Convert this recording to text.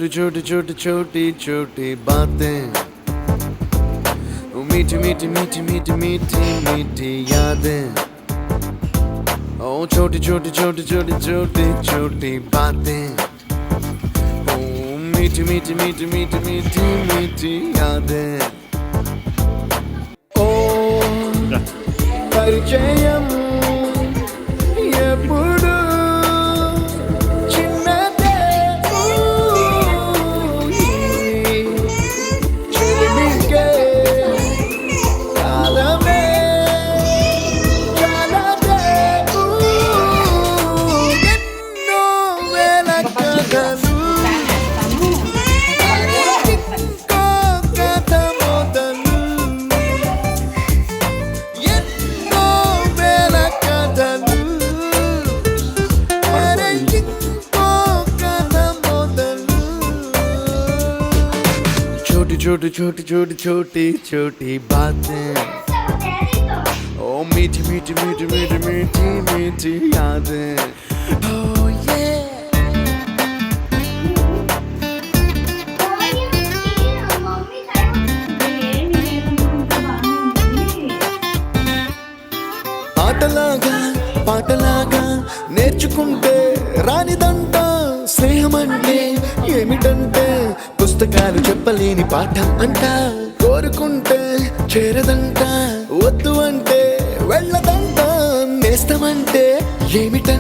छोटी छोटी छोटी छोटी बातें, मीठी मीठी मीठी मीठी मीठी मीठी यादें। ओ छोटी छोटी छोटी छोटी छोटी छोटी बातें, ओ मीठी मीठी मीठी मीठी मीठी मीठी यादें। ओ परिचयम ఎప్పుడు చిన్నదే చిలిమికే కాలమే చాలదే ఎన్నో వేల కథలు ఇంకో కథ మొదలు ఎన్నో వేల కథలు छोटी छोटी छोटी छोटी छोटी छोटी बातें, ओ मीठी मीठी मीठी मीठी मीठी मीठी यादें। Oh yeah. ఆటలాగా పాటలాగా నేర్చుకుంటే రానిదంట స్నేహమంటే ఏమిటంటే పుస్తకాలు చెప్పలేని పాఠం అంట కోరుకుంటే చేరదంట వద్దు అంటే వెళ్ళదంట నేస్తమంటే ఏమిటంట